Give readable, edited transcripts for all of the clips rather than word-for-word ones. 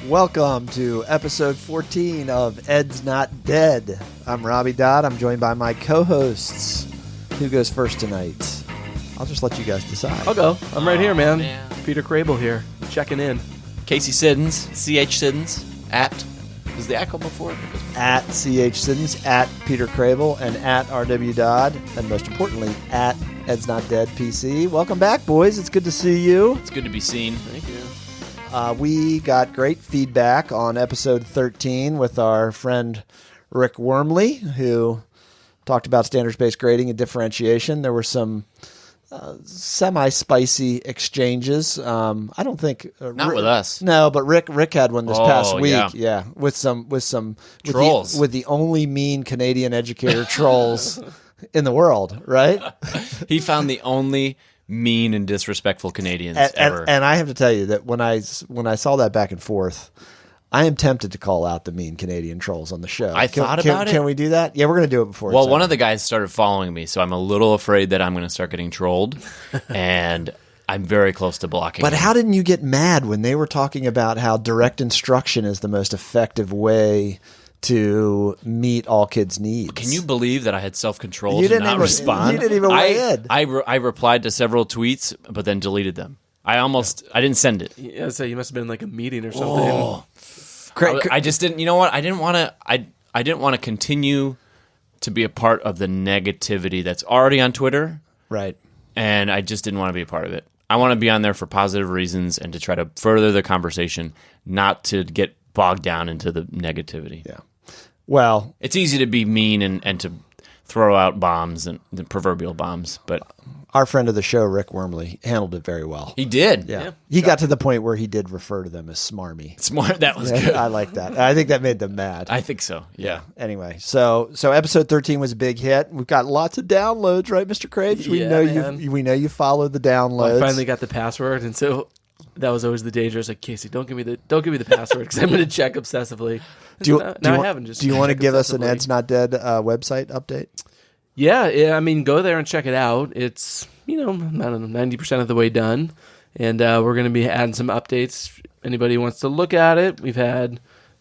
Welcome to episode 14 of Ed's Not Dead. I'm Robbie Dodd. I'm joined by my co-hosts. Who goes first tonight? I'll just let you guys decide. I'll go. I'm right here, man. Peter Crable here, checking in. Casey Siddons, CH Siddons, at, was the echo before? At CH Siddons, at Peter Crable, and at RW Dodd, and most importantly, at Ed's Not Dead PC. Welcome back, boys. It's good to see you. It's good to be seen. Thank you. We got great feedback on episode 13 with our friend Rick Wormley, who talked about standards-based grading and differentiation. There were some semi-spicy exchanges. I don't think Not with us. No, but Rick had one this past week. Yeah. With some trolls, with the only mean Canadian educator trolls in the world, right? He found the only mean and disrespectful Canadians ever. And I have to tell you that when I saw that back and forth, I am tempted to call out the mean Canadian trolls on the show. I thought about it. Can we do that? Yeah, we're going to do it before. Well, one of the guys started following me, so I'm a little afraid that I'm going to start getting trolled, and I'm very close to blocking But him. how didn't you get mad when they were talking about how direct instruction is the most effective way to meet all kids' needs? Can you believe that I had self-control You to didn't not even- respond? you didn't even weigh in. I replied to several tweets, but then deleted them. I didn't send it. Yeah, so you must have been like a meeting or something. I just didn't. You know what? I didn't want to. I didn't want to continue to be a part of the negativity that's already on Twitter, Right. and I just didn't want to be a part of it. I want to be on there for positive reasons and to try to further the conversation, not to get bogged down into the negativity. Yeah. Well, It's easy to be mean and to throw out bombs and the proverbial bombs, but our friend of the show, Rick Wormley, handled it very well. he did. Yeah. He got to the point where he did refer to them as smarmy. Smart. That was good. I like that. I think that made them mad. I think so. Yeah. Anyway, so episode 13 was a big hit. We've got lots of downloads, right, Mr. Krabs? We Yeah, know man. you followed the downloads. I finally got the password, and so that was always the danger. I was like, Casey, don't give me the password because I'm going to check obsessively. Do you want to give us an Ed's Not Dead website update? Yeah. I mean, go there and check it out. It's I don't know, 90% of the way done, and we're going to be adding some updates. Anybody who wants to look at it, we've had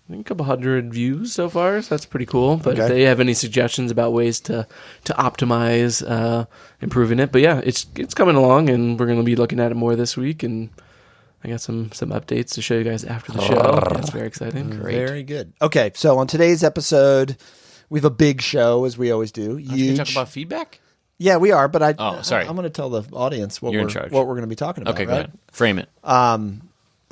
I think a couple hundred views so far, so that's pretty cool. But if they have any suggestions about ways to optimize improving it, but yeah, it's coming along, and we're going to be looking at it more this week, and I got some updates to show you guys after the show. That's very exciting. Great. Very good. Okay, so on today's episode, we have a big show, as we always do. Aren't you gonna talk about feedback? Yeah, we are, but sorry. I'm going to tell the audience what You're we're in charge. going to be talking about. Okay, go right? ahead. Frame it. We're going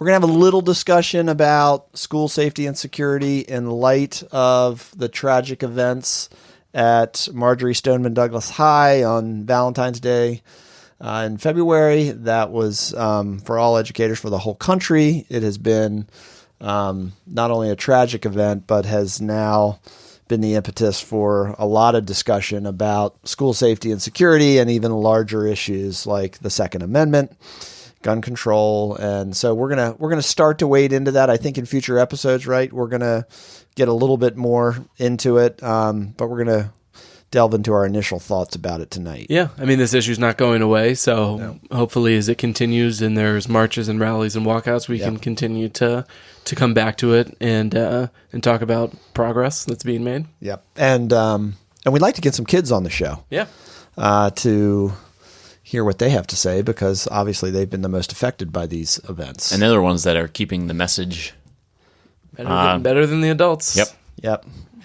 to have a little discussion about school safety and security in light of the tragic events at Marjory Stoneman Douglas High on Valentine's Day in February. That was for all educators for the whole country. It has been not only a tragic event, but has now been the impetus for a lot of discussion about school safety and security and even larger issues like the Second Amendment, gun control. And so we're going to start to wade into that. I think in future episodes, right? We're going to get a little bit more into it. But we're going to delve into our initial thoughts about it tonight. Yeah, I mean, this issue's not going away, so hopefully as it continues and there's marches and rallies and walkouts, we can continue to come back to it and talk about progress that's being made. Yep. And we'd like to get some kids on the show. Yeah. To hear what they have to say, because obviously they've been the most affected by these events. And they're the ones that are keeping the message. Better than the adults. Yep.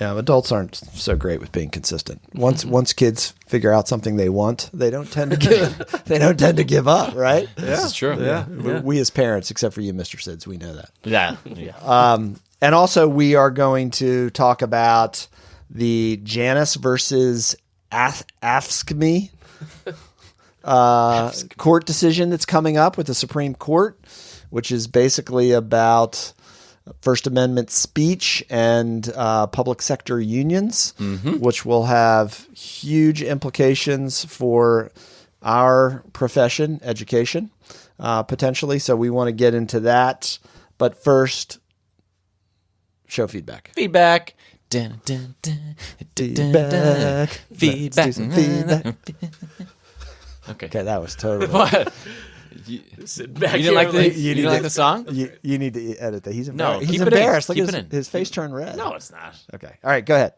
Yeah, adults aren't so great with being consistent. Once kids figure out something they want, they don't tend to give up, right? This is true. Yeah. We as parents, except for you, Mr. Sids, we know that. Yeah. And also we are going to talk about the Janus versus AFSCME court decision that's coming up with the Supreme Court, which is basically about First Amendment speech and public sector unions, which will have huge implications for our profession, education, potentially. So we want to get into that. But first, show feedback. Feedback. Dun, dun, dun, dun, dun, dun. Feedback. Let's do some feedback. Okay. Okay, that was totally. What? You Sit back didn't like the you you didn't like the song? You need to edit that. He's No, embarrassed. He's keep it in. embarrassed. Look Keep at it in. his face turned red. No, it's not. Okay. All right. Go ahead.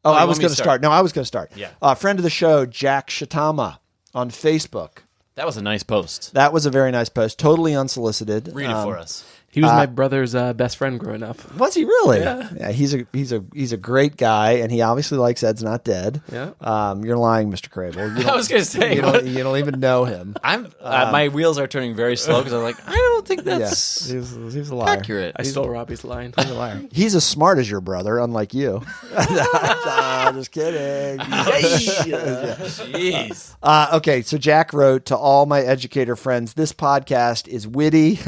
Oh, you I want was me going to to start? start. No, I was going to start. Yeah. Friend of the show, Jack Shatama on Facebook. That was a nice post. That was a very nice post. Totally unsolicited. Read it for us. He was my brother's best friend growing up. Was he really? Yeah. He's a great guy, and he obviously likes Ed's Not Dead. Yeah. You're lying, Mr. Crable. I was going to say, you don't even know him. I'm my wheels are turning very slow because I'm like, I don't think that's He's a liar. accurate. I stole Robbie's line. He's a liar. He's as smart as your brother, unlike you. Just kidding. Jeez. Okay, so Jack wrote, to all my educator friends, this podcast is witty,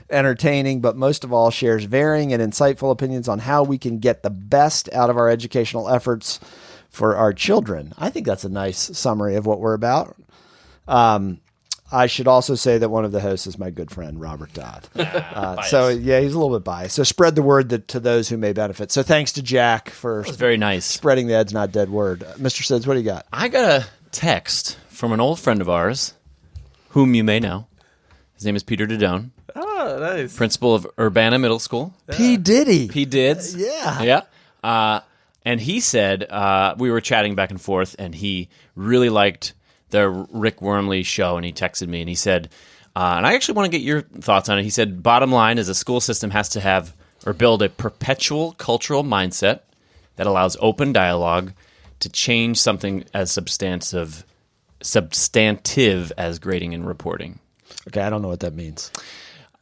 entertaining, but most of all shares varying and insightful opinions on how we can get the best out of our educational efforts for our children. I think that's a nice summary of what we're about. I should also say that one of the hosts is my good friend, Robert Dodd. So, yeah, he's a little bit biased. So spread the word to those who may benefit. So thanks to Jack for Very nice. spreading the Ed's Not Dead word. Mr. Sids, what do you got? I got a text from an old friend of ours, whom you may know. His name is Peter Didone, Oh, nice. principal of Urbana Middle School. P. Diddy. P. Dids. Yeah. Yeah. And he said, we were chatting back and forth, and he really liked the Rick Wormley show, and he texted me, and he said, and I actually want to get your thoughts on it. He said, bottom line is a school system has to have or build a perpetual cultural mindset that allows open dialogue to change something as substantive as grading and reporting. Okay, I don't know what that means.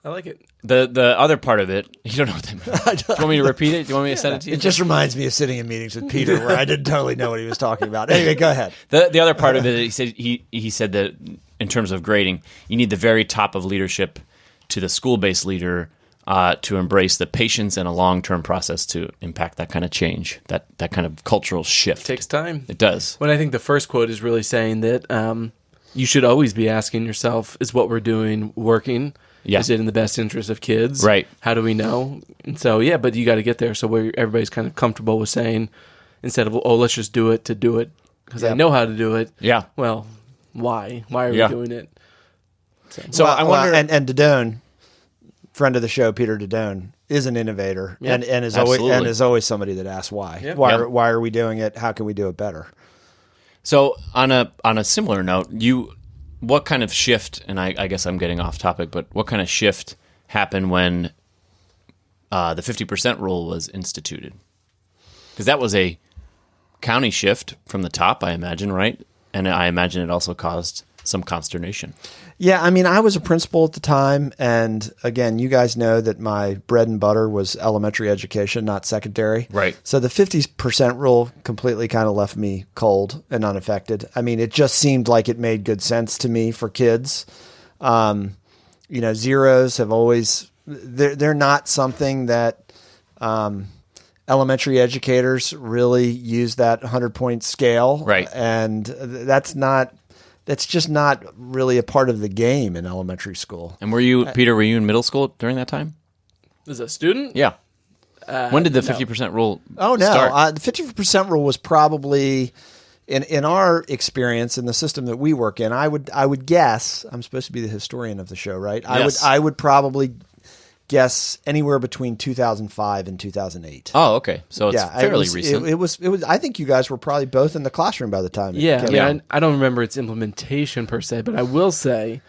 I like it. The other part of it, you don't know what that means. Do you want me to repeat it? Do you want me to send it to you? It just reminds me of sitting in meetings with Peter where I didn't totally know what he was talking about. Anyway, go ahead. The other part of it, he said that in terms of grading, you need the very top of leadership to the school-based leader to embrace the patience and a long-term process to impact that kind of change, that kind of cultural shift. It takes time. It does. When I think the first quote is really saying that you should always be asking yourself, is what we're doing working? Yeah. Is it in the best interest of kids? Right. How do we know? And so, yeah, but you got to get there. So where everybody's kind of comfortable with saying, instead of, oh, let's just do it to do it because I know how to do it. Yeah. Well, why? Why are we doing it? So I wonder... and Didone, friend of the show, Peter Didone, is an innovator and is always somebody that asks why. Yeah. Why are we doing it? How can we do it better? So on a similar note, what kind of shift, and I guess I'm getting off topic, but what kind of shift happened when the 50% rule was instituted? Because that was a county shift from the top, I imagine, right? And I imagine it also caused some consternation. Yeah, I mean, I was a principal at the time, and again, you guys know that my bread and butter was elementary education, not secondary. Right. So the 50% rule completely kind of left me cold and unaffected. I mean, it just seemed like it made good sense to me for kids. Zeros have always, they're not something that elementary educators really use that 100-point scale. Right. And that's just not really a part of the game in elementary school. And Peter, were you in middle school during that time? As a student? Yeah. When did the 50% rule start? The 50% rule was probably, in our experience, in the system that we work in, I would guess, I'm supposed to be the historian of the show, right? Yes. I would probably guess anywhere between 2005 and 2008. Oh, okay. So it's fairly recent. It was. I think you guys were probably both in the classroom by the time. I don't remember its implementation per se, but I will say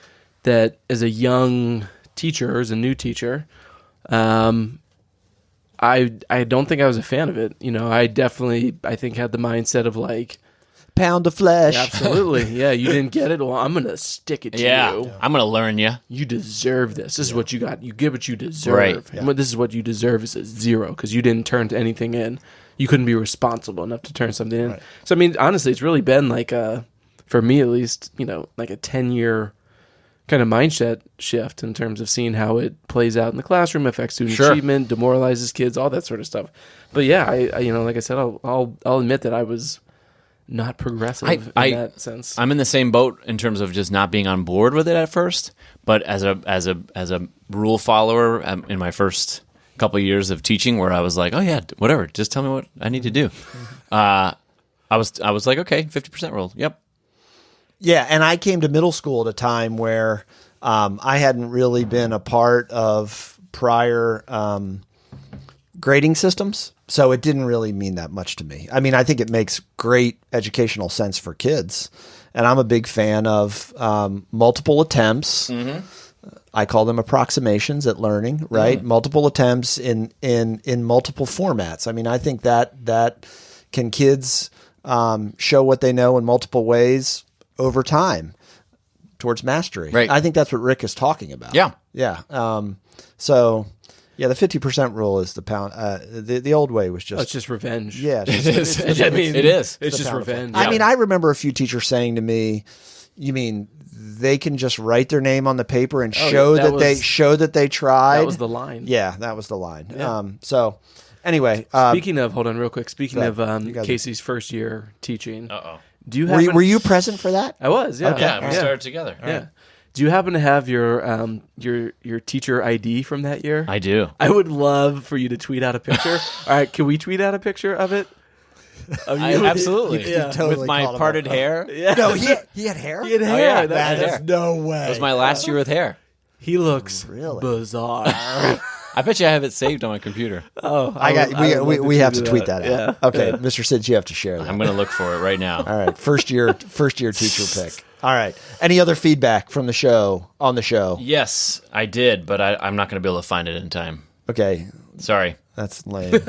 that as a young teacher, as a new teacher, I don't think I was a fan of it. I definitely, I think, had the mindset of like, pound of flesh. Absolutely. Yeah, you didn't get it? Well, I'm going to stick it to you. I'm going to learn you. You deserve this. This is what you got. You get what you deserve. Right. And this is what you deserve is a 0 because you didn't turn anything in. You couldn't be responsible enough to turn something in. Right. So, I mean, honestly, it's really been like for me at least, like a 10-year kind of mindset shift in terms of seeing how it plays out in the classroom, affects student achievement, demoralizes kids, all that sort of stuff. But yeah, I like I said, I'll admit that I was not progressive in that sense. I'm in the same boat in terms of just not being on board with it at first, but as a rule follower in my first couple of years of teaching, where I was like, oh yeah, whatever, just tell me what I need to do. I was like, okay, 50% rule, yep. Yeah, and I came to middle school at a time where I hadn't really been a part of prior grading systems, so it didn't really mean that much to me. I mean, I think it makes great educational sense for kids, and I'm a big fan of multiple attempts. I call them approximations at learning, right? Multiple attempts in multiple formats. I mean, I think that can kids show what they know in multiple ways over time towards mastery. Right. I think that's what Rick is talking about. Yeah. Yeah. So, yeah, the 50% rule is the pound. The old way was just... Oh, it's just revenge. Yeah. It is. It is. It's just pound of revenge. I mean, I remember a few teachers saying to me, you mean they can just write their name on the paper and show that they tried? That was the line. Yeah, that was the line. Yeah. So anyway, Hold on real quick. Speaking of Casey's first year teaching, do you were you present for that? I was. Yeah. Okay. Yeah, we started together. All Yeah. right. Do you happen to have your teacher ID from that year? I do. I would love for you to tweet out a picture. All right, can we tweet out a picture of it? Absolutely. You totally with my called him parted out. hair. Yeah. No, he had hair. He had hair. yeah, That that is no way. That was my last year with hair. He looks Really? bizarre. I bet you I have it saved on my computer. We have to tweet that out. Yeah. Okay, Mr. Sids, you have to share that. I'm going to look for it right now. All right, first year teacher pick. All right. Any other feedback from the show on the show? Yes, I did, but I'm not going to be able to find it in time. Okay, Sorry. that's lame.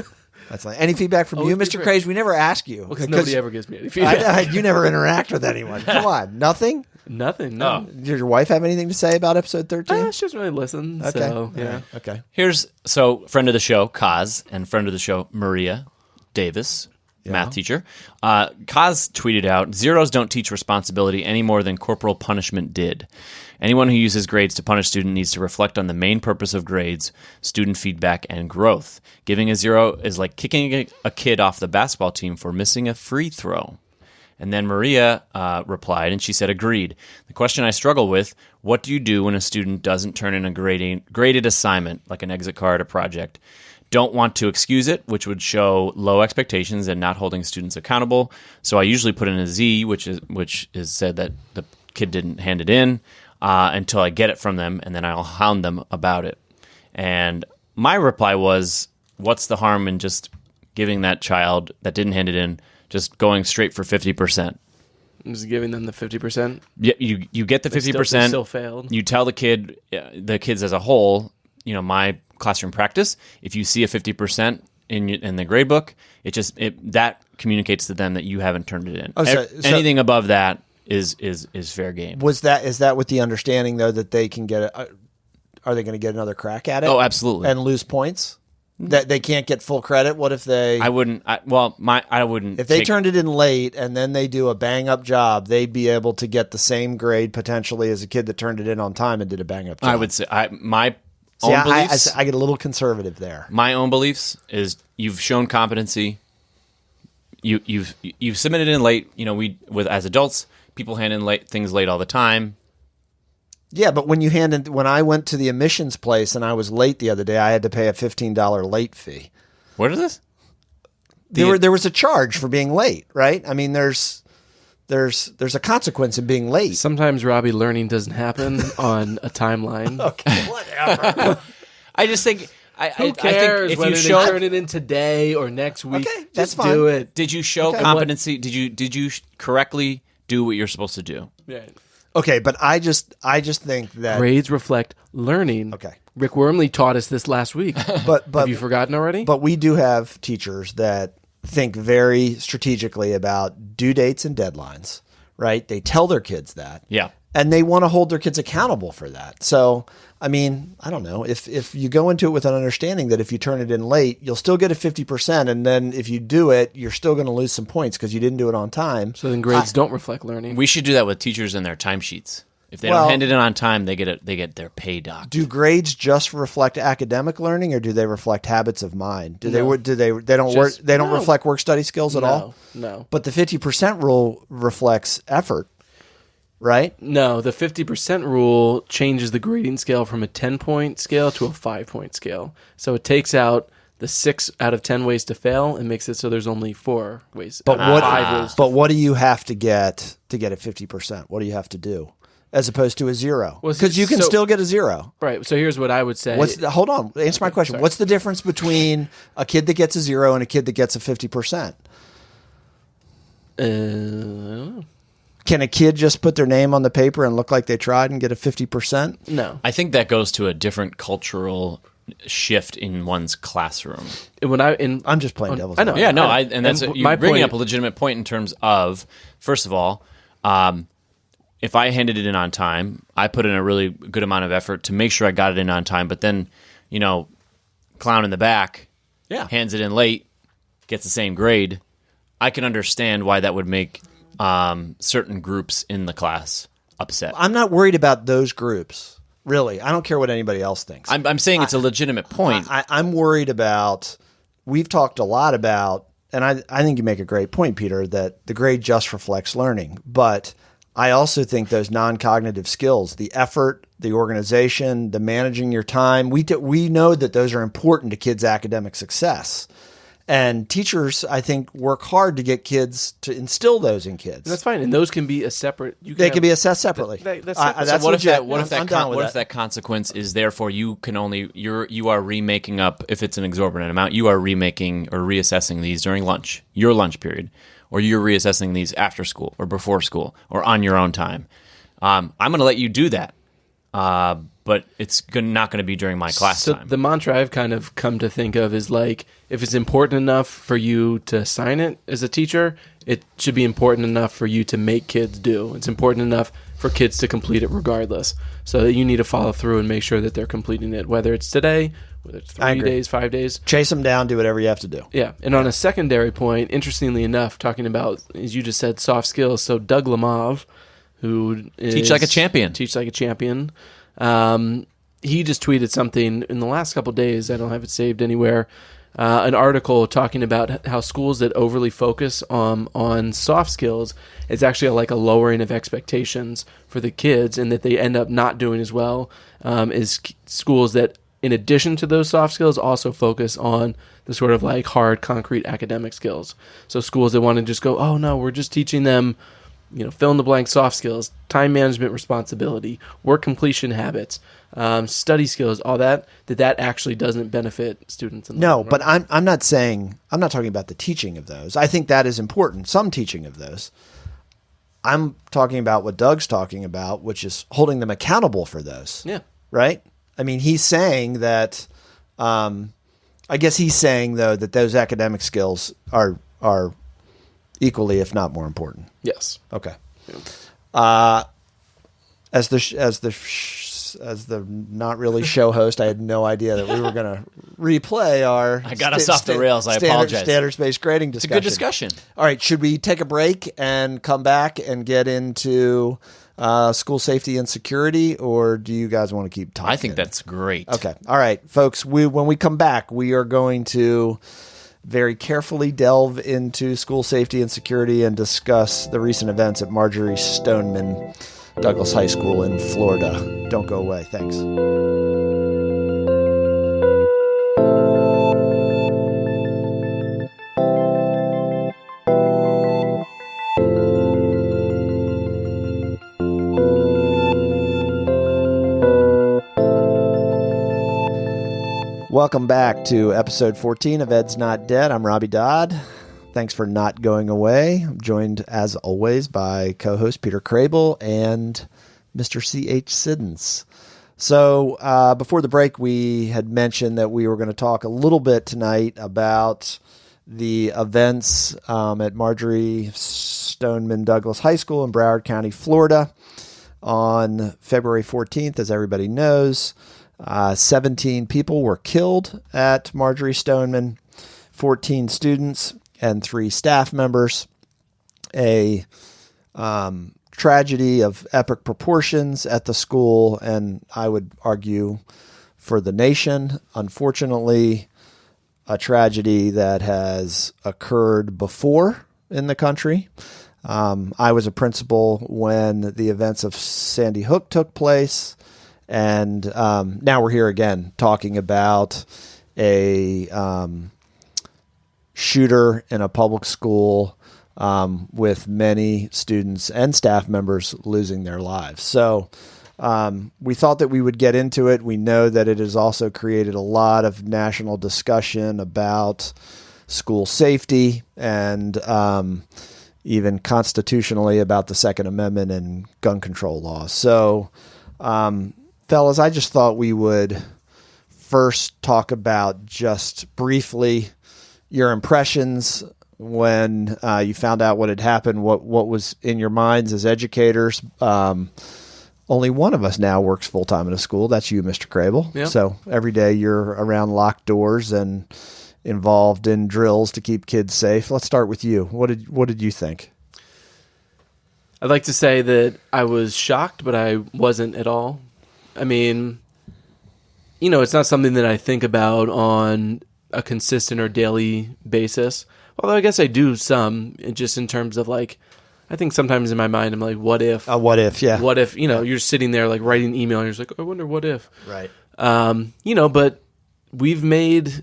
That's lame. Any feedback from you, Mr. Craze? We never ask you Because nobody ever gives me any feedback. you never interact with anyone. Come on, nothing. Nothing. No. Oh. Does your wife have anything to say about episode 13? She doesn't really listen. Okay. So, yeah. All right. Okay. Friend of the show, Kaz, and friend of the show, Maria Davis, math teacher. Kaz tweeted out, zeros don't teach responsibility any more than corporal punishment did. Anyone who uses grades to punish student needs to reflect on the main purpose of grades, student feedback, and growth. Giving a zero is like kicking a kid off the basketball team for missing a free throw. And then Maria replied, and she said, agreed. The question I struggle with, what do you do when a student doesn't turn in a graded assignment, like an exit card or project? Don't want to excuse it, which would show low expectations and not holding students accountable. So I usually put in a Z, which is said that the kid didn't hand it in until I get it from them, and then I'll hound them about it. And my reply was, what's the harm in just giving that child that didn't hand it in just going straight for 50%? Just giving them the 50%. Yeah, you get the 50%. They still failed. You tell the kids as a whole, my classroom practice, if you see a 50% in the grade book, that communicates to them that you haven't turned it in. Anything above that is fair game. Is that with the understanding though that they can get are they going to get another crack at it? Oh, absolutely. And lose points? That they can't get full credit? What if they... I wouldn't. If they turned it in late and then they do a bang-up job, they'd be able to get the same grade potentially as a kid that turned it in on time and did a bang-up job. I would say my See, own beliefs... I get a little conservative there. My own beliefs is you've shown competency. You've submitted in late. As adults, people hand in things late all the time. Yeah, but when I went to the admissions place and I was late the other day, I had to pay a $15 late fee. What is this? There was a charge for being late, right? I mean, there's a consequence in being late. Sometimes, Robbie, learning doesn't happen on a timeline. Okay, whatever. I just think Who cares I think if whether you they turn it in today or next week? Okay, that's just fine. do it. Did you show competency? Did you correctly do what you're supposed to do? Yeah. Okay, but I just think that Grades reflect learning. Okay. Rick Wormley taught us this last week. but Have you forgotten already? But we do have teachers that think very strategically about due dates and deadlines, right? They tell their kids that. Yeah. And they want to hold their kids accountable for that. So, I mean, I don't know. If you go into it with an understanding that if you turn it in late, you'll still get a 50%. And then if you do it, you're still going to lose some points because you didn't do it on time. So then grades don't reflect learning. We should do that with teachers and their timesheets. If they don't hand it in on time, they get their pay docked. Do grades just reflect academic learning, or do they reflect habits of mind? They don't reflect work study skills at all? No. But the 50% rule reflects effort, right? No, the 50% rule changes the grading scale from a 10-point scale to a 5-point scale. So it takes out the 6 out of 10 ways to fail and makes it so there's only 4 ways. But five ways. But what do you have to get a 50%? What do you have to do? as opposed to a 0. Well, Because you can still get a 0. Right. So here's what I would say. Hold on. Answer my question. Sorry. What's the difference between a kid that gets a 0 and a kid that gets a 50%? I don't know. Can a kid just put their name on the paper and look like they tried and get a 50%? No. I think that goes to a different cultural shift in one's classroom. I'm just playing devil's I know. advocate. Yeah, no, I- and that's and you're my bringing point- up a legitimate point in terms of, first of all, if I handed it in on time, I put in a really good amount of effort to make sure I got it in on time. But then, clown in the back, hands it in late, gets the same grade. I can understand why that would make certain groups in the class upset. I'm not worried about those groups, really. I don't care what anybody else thinks. I'm saying it's a legitimate point. I'm worried about, we've talked a lot about, and I think you make a great point, Peter, that the grade just reflects learning. But I also think those non-cognitive skills, the effort, the organization, the managing your time, we know that those are important to kids' academic success. And teachers, I think, work hard to get kids to instill those in kids. That's fine, and those can be a separate. They can be assessed separately. That's So what legit. if I'm down with that consequence is therefore you are remaking up, if it's an exorbitant amount, you are remaking or reassessing these during lunch, your lunch period, or you're reassessing these after school or before school or on your own time. I'm going to let you do that, but it's not going to be during my class So time. the mantra I've kind of come to think of is like, if it's important enough for you to sign it as a teacher, it should be important enough for you to make kids do. It's important enough for kids to complete it regardless. So that you need to follow through and make sure that they're completing it, whether it's today, whether it's 3 days, 5 days. Chase them down, do whatever you have to do. Yeah. And on a secondary point, interestingly enough, talking about, as you just said, soft skills. So Doug Lemov, who is Teach like a champion. He just tweeted something in the last couple of days. I don't have it saved anywhere. An article talking about how schools that overly focus on soft skills is actually like a lowering of expectations for the kids, and that they end up not doing as well as schools that, in addition to those soft skills, also focus on the sort of like hard, concrete academic skills. So schools that want to just go, oh no, we're just teaching them, fill in the blank soft skills, time management responsibility, work completion habits, study skills, all that actually doesn't benefit students. No, but I'm not talking about the teaching of those. I think that is important, some teaching of those. I'm talking about what Doug's talking about, which is holding them accountable for those. Yeah. Right? I mean, he's saying that, I guess he's saying, though, that those academic skills are equally, if not more important. Yes. Okay. As the not really show host, I had no idea that we were going to replay our. I got us off the rails. I apologize. Standards-based grading discussion. It's a good discussion. All right. Should we take a break and come back and get into school safety and security, or do you guys want to keep talking? I think that's great. Okay. All right, folks. When we come back, we are going to very carefully delve into school safety and security and discuss the recent events at Marjory Stoneman Douglas High School in Florida. Don't go away. Thanks. Welcome back to episode 14 of Ed's Not Dead. I'm Robbie Dodd. Thanks for not going away. I'm joined, as always, by co-host Peter Crable and Mr. C.H. Siddons. So before the break, we had mentioned that we were going to talk a little bit tonight about the events at Marjory Stoneman Douglas High School in Broward County, Florida on February 14th, as everybody knows. 17 people were killed at Marjory Stoneman, 14 students and 3 staff members. A tragedy of epic proportions at the school, and I would argue for the nation. Unfortunately, a tragedy that has occurred before in the country. I was a principal when the events of Sandy Hook took place. And now we're here again talking about a shooter in a public school with many students and staff members losing their lives. So we thought that we would get into it. We know that it has also created a lot of national discussion about school safety and even constitutionally about the Second Amendment and gun control laws. So, fellas, I just thought we would first talk about just briefly your impressions when you found out what had happened, what was in your minds as educators. Only one of us now works full-time in a school. That's you, Mr. Crable. Yep. So every day you're around locked doors and involved in drills to keep kids safe. Let's start with you. What did you think? I'd like to say that I was shocked, but I wasn't at all. I mean, it's not something that I think about on a consistent or daily basis. Although I guess I do some, just in terms of I think sometimes in my mind I'm like, what if? What if, yeah. What if, you're sitting there writing an email and you're just like, I wonder what if. Right. But we made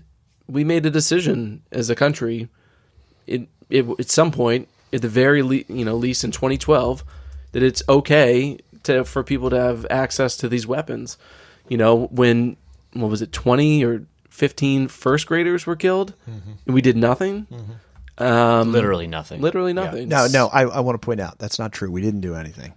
a decision as a country at some point, at the very least in 2012, that it's okay for people to have access to these weapons. When, what was it, 20 or 15 first graders were killed, and we did nothing. Literally nothing. Literally nothing. Yeah. No, I want to point out that's not true. We didn't do anything.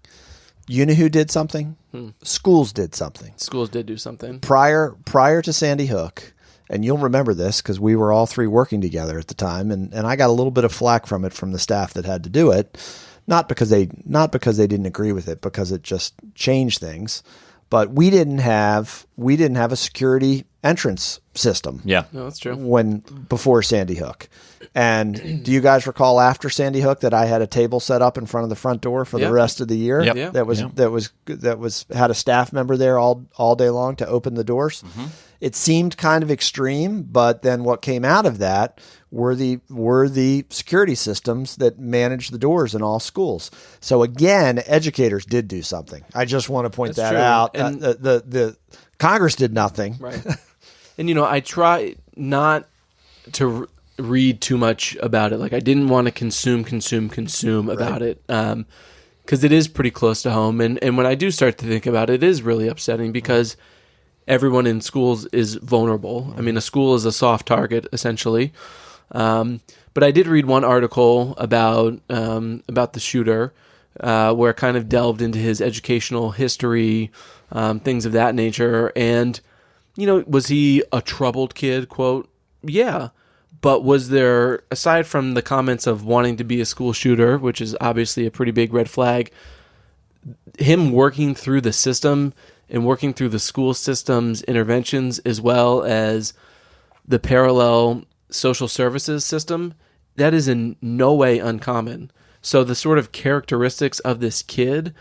You know who did something? Schools did something. Schools did do something. Prior to Sandy Hook, and you'll remember this because we were all three working together at the time, and I got a little bit of flack from it from the staff that had to do it, not because they didn't agree with it, because it just changed things. But we didn't have a security entrance system. Yeah, no, that's true. Before Sandy Hook, and do you guys recall after Sandy Hook that I had a table set up in front of the front door for the rest of the year? Yep. Yeah. That was had a staff member there all day long to open the doors. Mm-hmm. It seemed kind of extreme, but then what came out of that were the security systems that managed the doors in all schools. So again, educators did do something. I just want to point That's that true. out. And The Congress did nothing. Right. And I try not to read too much about it. I didn't want to consume about it, because it is pretty close to home. And when I do start to think about it, it is really upsetting because everyone in schools is vulnerable. I mean, a school is a soft target, essentially. But I did read one article about the shooter, where it kind of delved into his educational history, things of that nature. And, was he a troubled kid, quote? Yeah. But was there, aside from the comments of wanting to be a school shooter, which is obviously a pretty big red flag, him working through the system and working through the school system's interventions, as well as the parallel social services system, that is in no way uncommon. So the sort of characteristics of this kid,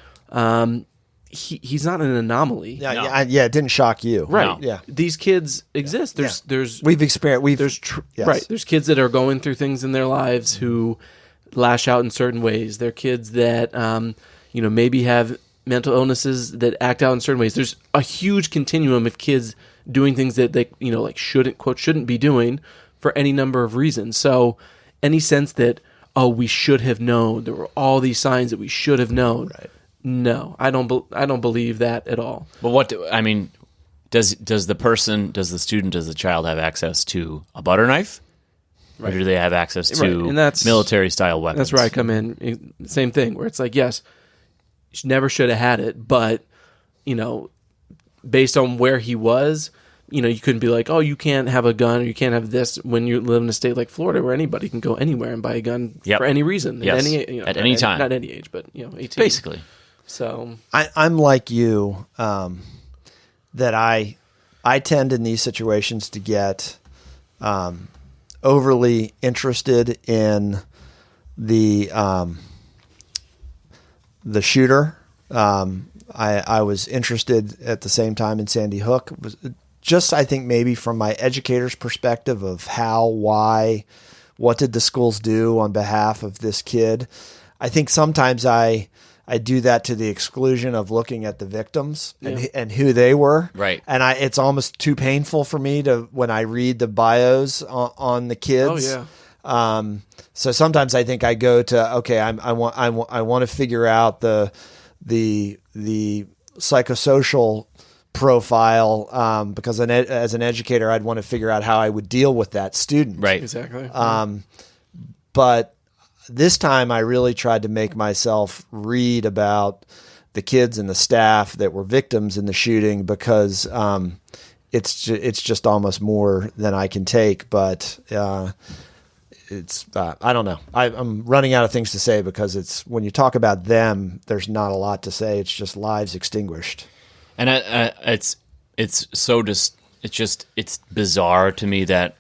he's not an anomaly. Yeah, No. It didn't shock you, Right. No. Yeah. These kids exist. There's We've experienced. Yes. Right. There's kids that are going through things in their lives who lash out in certain ways. There are kids that, maybe have mental illnesses that act out in certain ways. There's a huge continuum of kids doing things that they, shouldn't be doing for any number of reasons. So any sense that, we should have known, there were all these signs that we should have known. Right. No, I don't believe that at all. But does the student, does the child have access to a butter knife? Right. Or do they have access to military-style weapons? That's where I come in. Same thing, where it's like, yes, never should have had it, but, based on where he was, you couldn't be like, oh, you can't have a gun or you can't have this when you live in a state like Florida where anybody can go anywhere and buy a gun for any reason. Yes. At any time. Not any age, but, 18. Basically. So I'm like you, that I tend in these situations to get overly interested in the shooter. I was interested at the same time in Sandy Hook. Was just, I think, maybe from my educator's perspective of how, why, what did the schools do on behalf of this kid. I think sometimes I do that to the exclusion of looking at the victims and who they were. Right. And it's almost too painful for me when I read the bios on the kids. Oh, So sometimes I think I go to, okay, I want to figure out the psychosocial profile, because as an educator, I'd want to figure out how I would deal with that student. Right. Exactly. But this time I really tried to make myself read about the kids and the staff that were victims in the shooting, because it's just almost more than I can take. But it's I don't know. I'm running out of things to say, because it's when you talk about them, there's not a lot to say. It's just lives extinguished. And it's bizarre to me that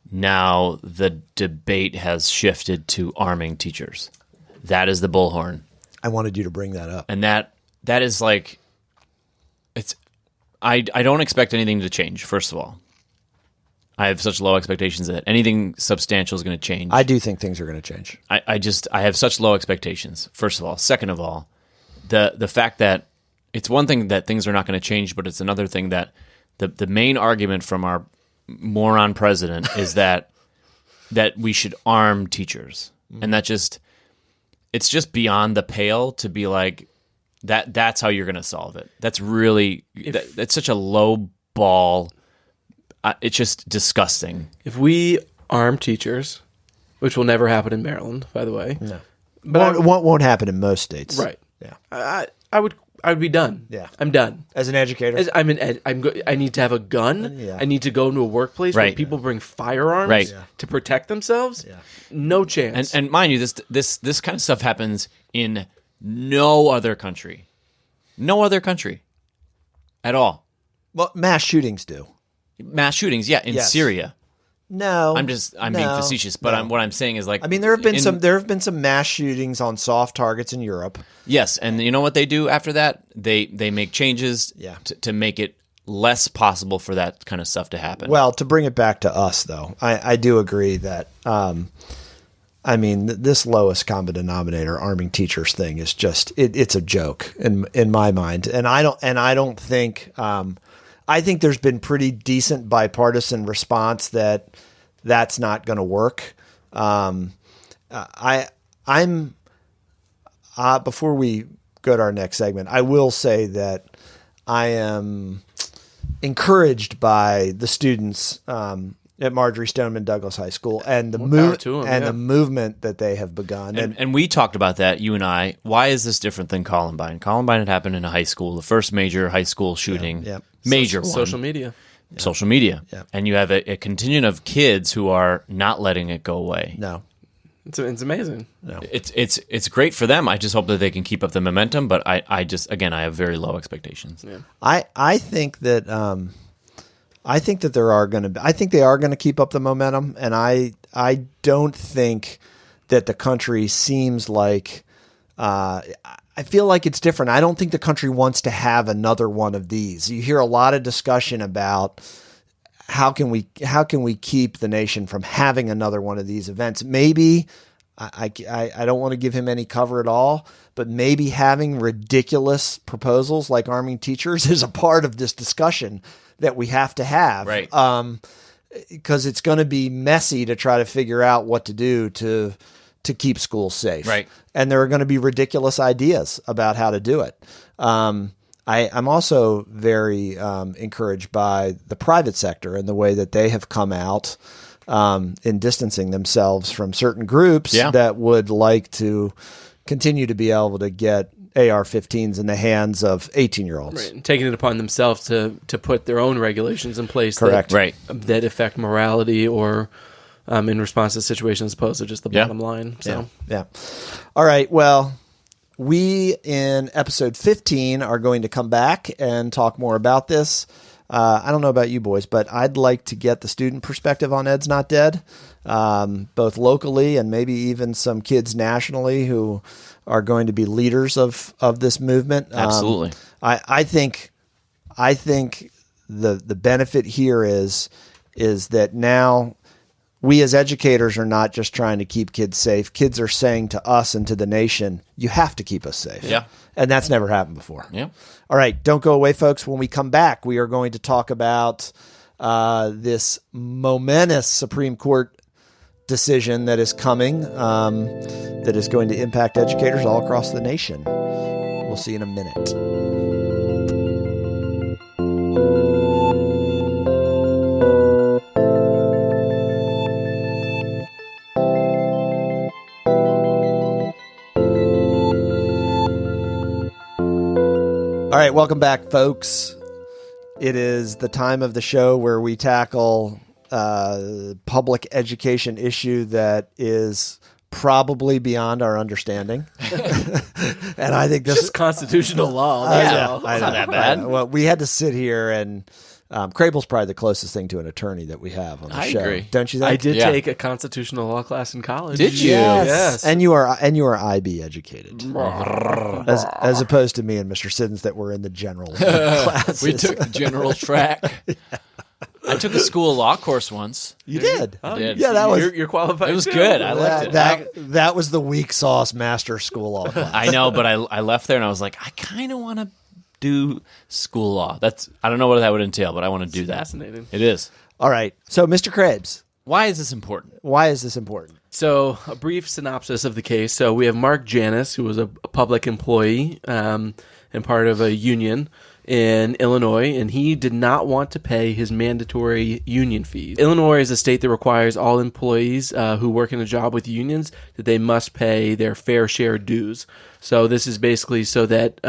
now the debate has shifted to arming teachers. That is the bullhorn. I wanted you to bring that up. And that is like, I don't expect anything to change, first of all. I have such low expectations that anything substantial is going to change. I do think things are going to change. I have such low expectations, first of all. Second of all, the fact that it's one thing that things are not going to change, but it's another thing that the main argument from our moron president is that we should arm teachers. And it's just beyond the pale to be like, that's how you're going to solve it. That's really, that's such a low ball. It's just disgusting. If we arm teachers, which will never happen in Maryland, by the way. No. But won't happen in most states. Right. Yeah. I would be done. Yeah. I'm done. As an educator? I need to have a gun. Yeah. I need to go into a workplace where Right. people bring firearms Right. Yeah. to protect themselves. Yeah. No chance. And mind you, this kind of stuff happens in no other country. No other country at all. Well, mass shootings do. Mass shootings, yeah, in Yes. Syria. No. I'm being facetious, but what I'm saying is like, I mean, there have been some mass shootings on soft targets in Europe. yes, and you know what they do after that? They make changes to make it less possible for that kind of stuff to happen. Well, to bring it back to us, though, I do agree that, this lowest common denominator arming teachers thing is just it's a joke in my mind, and I don't think. I think there's been pretty decent bipartisan response that that's not going to work. Before we go to our next segment, I will say that I am encouraged by the students at Marjory Stoneman Douglas High School and the the movement that they have begun. And we talked about that, you and I. Why is this different than Columbine? Columbine had happened in a high school, the first major high school shooting, major one. Social media. Social media. Yeah. And you have a contingent of kids who are not letting it go away. No. It's amazing. No. It's great for them. I just hope that they can keep up the momentum, but I have very low expectations. Yeah. I think that they are going to keep up the momentum, and I don't think that the country seems like I feel like it's different. I don't think the country wants to have another one of these. You hear a lot of discussion about how can we keep the nation from having another one of these events. Maybe I don't want to give him any cover at all, but maybe having ridiculous proposals like arming teachers is a part of this discussion that we have to have. Right. Because it's going to be messy to try to figure out what to do to keep schools safe. Right. And there are going to be ridiculous ideas about how to do it. I'm also very encouraged by the private sector and the way that they have come out in distancing themselves from certain groups that would like to continue to be able to get AR-15s in the hands of 18-year-olds. Right. And taking it upon themselves to put their own regulations in place. Correct. That affect morality or in response to situations as opposed to just the bottom line. So Yeah. All right. Well, we in episode 15 are going to come back and talk more about this. I don't know about you boys, but I'd like to get the student perspective on Ed's Not Dead, both locally and maybe even some kids nationally who are going to be leaders of this movement. Absolutely. I think the benefit here is that now we as educators are not just trying to keep kids safe. Kids are saying to us and to the nation, you have to keep us safe. Yeah. And that's never happened before. Yeah. All right. Don't go away, folks. When we come back, we are going to talk about this momentous Supreme Court decision that is coming that is going to impact educators all across the nation. We'll see in a minute. All right, welcome back, folks. It is the time of the show where we tackle public education issue that is probably beyond our understanding. And I think this is constitutional law. It's not that bad. Well, we had to sit here and Crable's probably the closest thing to an attorney that we have on the show. I agree. Don't you think? I did take a constitutional law class in college. Did you? Yes. And you are IB educated. as opposed to me and Mr. Siddons that were in the general classes. We took the general track. I took a school law course once. You did? I did. Yeah, that was... You're qualified. It was good. I liked it. That was the weak sauce master school law class. I know, but I left there and I was like, I kind of want to do school law. I don't know what that would entail, but I want to do that. Fascinating. It is. All right. So, Mr. Krebs. Why is this important? Why is this important? So, a brief synopsis of the case. So, we have Mark Janus, who was a public employee and part of a union in Illinois, and he did not want to pay his mandatory union fees. Illinois is a state that requires all employees who work in a job with unions that they must pay their fair share dues. So, this is basically so that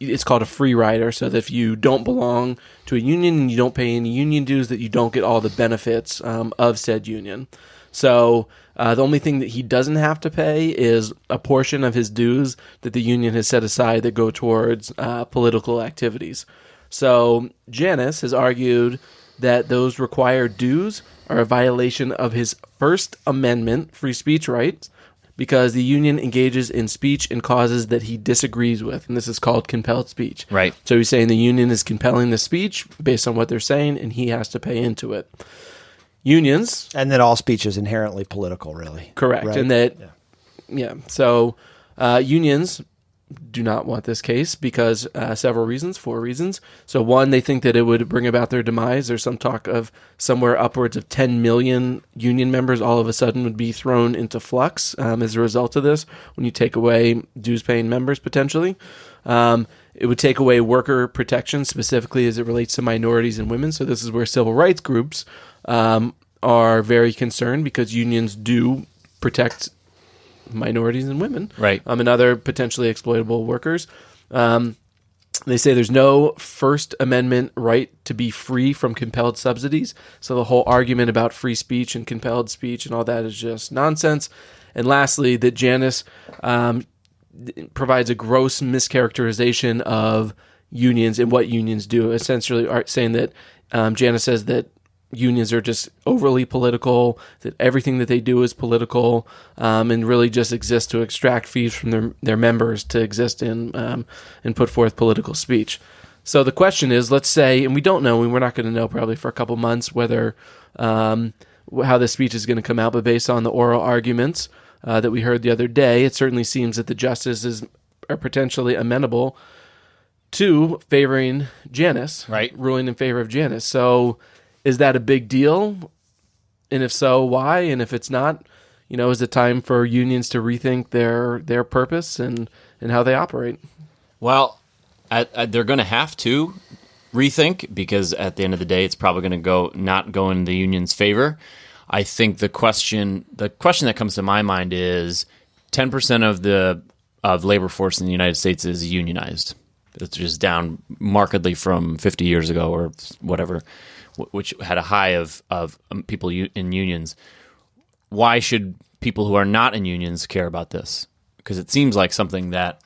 it's called a free rider, so that if you don't belong to a union and you don't pay any union dues, that you don't get all the benefits of said union. So the only thing that he doesn't have to pay is a portion of his dues that the union has set aside that go towards political activities. So Janus has argued that those required dues are a violation of his First Amendment free speech rights, because the union engages in speech and causes that he disagrees with, and this is called compelled speech. Right. So he's saying the union is compelling the speech based on what they're saying, and he has to pay into it. Unions... And that all speech is inherently political, really. Correct. Right? And that... Yeah. So unions do not want this case because several reasons, 4 reasons. So one, they think that it would bring about their demise. There's some talk of somewhere upwards of 10 million union members all of a sudden would be thrown into flux as a result of this when you take away dues-paying members potentially. It would take away worker protection, specifically as it relates to minorities and women. So this is where civil rights groups are very concerned, because unions do protect minorities and women, right, and other potentially exploitable workers. They say there's no First Amendment right to be free from compelled subsidies. So the whole argument about free speech and compelled speech and all that is just nonsense. And lastly, that Janus provides a gross mischaracterization of unions and what unions do. Essentially, saying that Janus says that unions are just overly political, that everything that they do is political, and really just exist to extract fees from their members to exist in and put forth political speech. So the question is, let's say, and we don't know, and we're not going to know probably for a couple months whether how this speech is going to come out, but based on the oral arguments that we heard the other day, it certainly seems that the justices are potentially amenable to favoring Janus, right, ruling in favor of Janus. So is that a big deal? And if so, why? And if it's not, is it time for unions to rethink their purpose and how they operate? Well, they're going to have to rethink, because at the end of the day, it's probably going to not go in the union's favor. I think the question that comes to my mind is 10% of labor force in the United States is unionized. It's just down markedly from 50 years ago or whatever, which had a high of people in unions. Why should people who are not in unions care about this? Because it seems like something that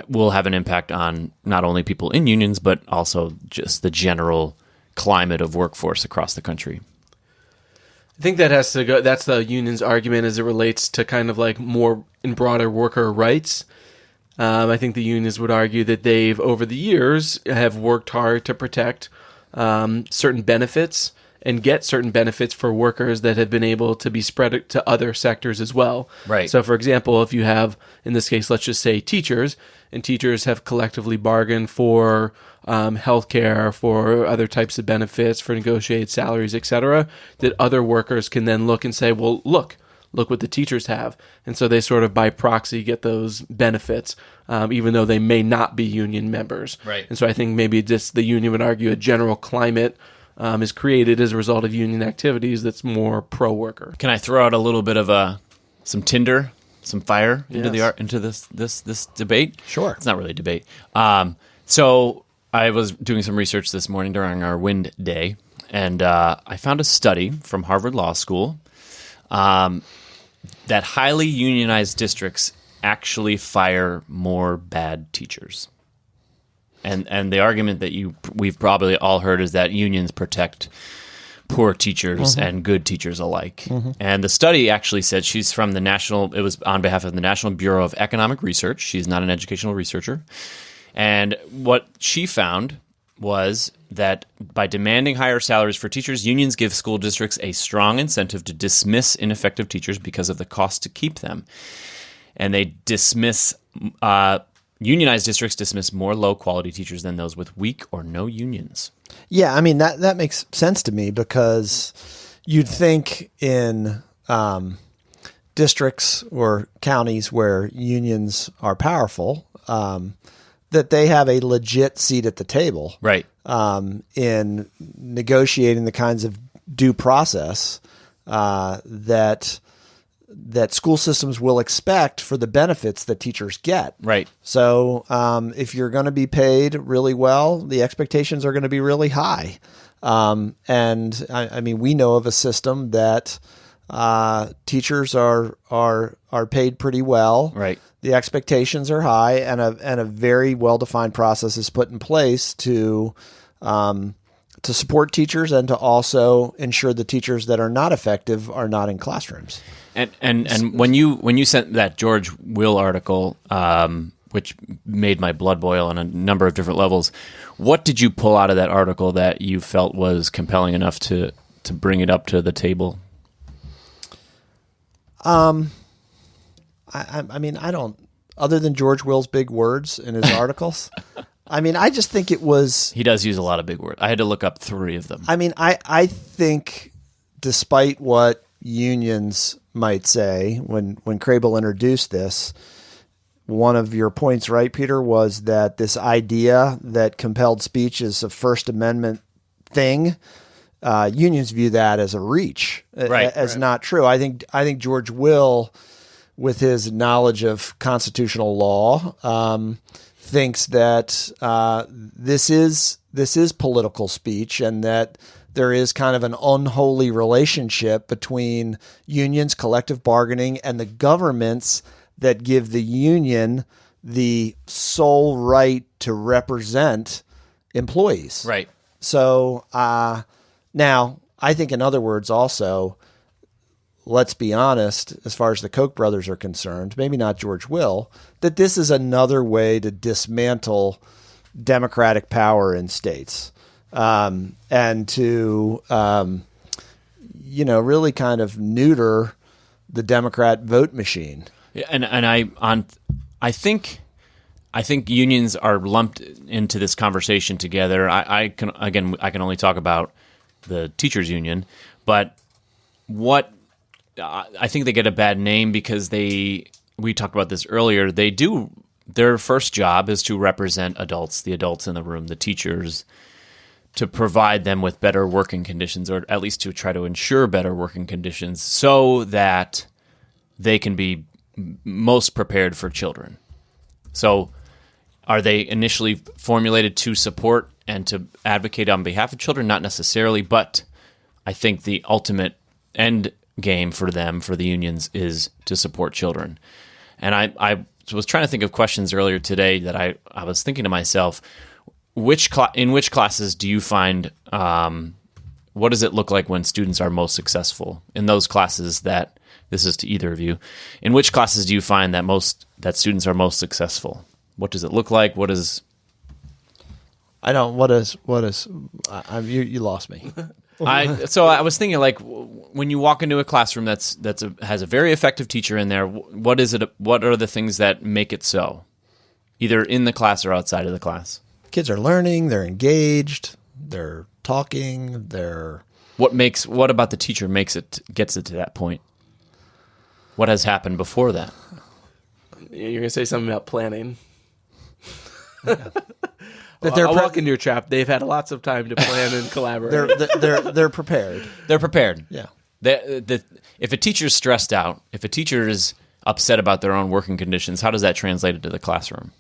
will have an impact on not only people in unions, but also just the general climate of workforce across the country. I think that has to go. That's the union's argument as it relates to kind of like more and broader worker rights. I think the unions would argue that they've, over the years, have worked hard to protect certain benefits and get certain benefits for workers that have been able to be spread to other sectors as well. Right. So, for example, if you have, in this case, let's just say teachers, and teachers have collectively bargained for healthcare, for other types of benefits, for negotiated salaries, etc., that other workers can then look and say, well, look what the teachers have. And so they sort of by proxy get those benefits, even though they may not be union members. Right. And so I think maybe just the union would argue a general climate is created as a result of union activities that's more pro-worker. Can I throw out a little bit of some tinder, some fire into Yes. into this debate? Sure. It's not really a debate. So I was doing some research this morning during our wind day, and I found a study from Harvard Law School that highly unionized districts actually fire more bad teachers. And the argument that we've probably all heard is that unions protect poor teachers and good teachers alike. And the study actually said it was on behalf of the National Bureau of Economic Research. She's not an educational researcher. And what she found was that by demanding higher salaries for teachers, unions give school districts a strong incentive to dismiss ineffective teachers because of the cost to keep them. And they unionized districts dismiss more low-quality teachers than those with weak or no unions. Yeah, I mean, that makes sense to me because you'd think in districts or counties where unions are powerful, that they have a legit seat at the table, Right. in negotiating the kinds of due process that school systems will expect for the benefits that teachers get. Right. So if you're going to be paid really well, the expectations are going to be really high. And I mean, we know of a system that teachers are paid pretty well. Right. The expectations are high, and a very well-defined process is put in place to support teachers and to also ensure the teachers that are not effective are not in classrooms. And when you sent that George Will article, which made my blood boil on a number of different levels, what did you pull out of that article that you felt was compelling enough to bring it up to the table? I mean, I don't, other than George Will's big words in his articles, I mean, I just think it was... He does use a lot of big words. I had to look up 3 of them. I mean, I think despite what unions might say, when Crable introduced this, one of your points, right, Peter, was that this idea that compelled speech is a First Amendment thing, unions view that as a reach, as not true. I think George Will, with his knowledge of constitutional law, thinks that this is political speech, and that there is kind of an unholy relationship between unions, collective bargaining, and the governments that give the union the sole right to represent employees. Right. So now, I think, in other words, also, let's be honest, as far as the Koch brothers are concerned, maybe not George Will, that this is another way to dismantle democratic power in states, and to, really kind of neuter the Democrat vote machine. Yeah, and I think unions are lumped into this conversation together. I can only talk about the teachers union, but I think they get a bad name because we talked about this earlier. Their first job is to represent adults, the adults in the room, the teachers, to provide them with better working conditions, or at least to try to ensure better working conditions so that they can be most prepared for children. So are they initially formulated to support and to advocate on behalf of children? Not necessarily, but I think the ultimate end game for them, for the unions, is to support children. And I was trying to think of questions earlier today that I was thinking to myself, in which classes do you find, what does it look like when students are most successful? In those classes that, this is to either of you, in which classes do you find that students are most successful? What does it look like? You lost me. So I was thinking, like, when you walk into a classroom has a very effective teacher in there, what is it? What are the things that make it so, either in the class or outside of the class? Kids are learning. They're engaged. They're talking. What about the teacher gets it to that point? What has happened before that? You're gonna say something about planning. I'll walk into your trap. They've had lots of time to plan and collaborate. They're prepared. They're prepared. Yeah. If a teacher's stressed out, if a teacher is upset about their own working conditions, how does that translate into the classroom?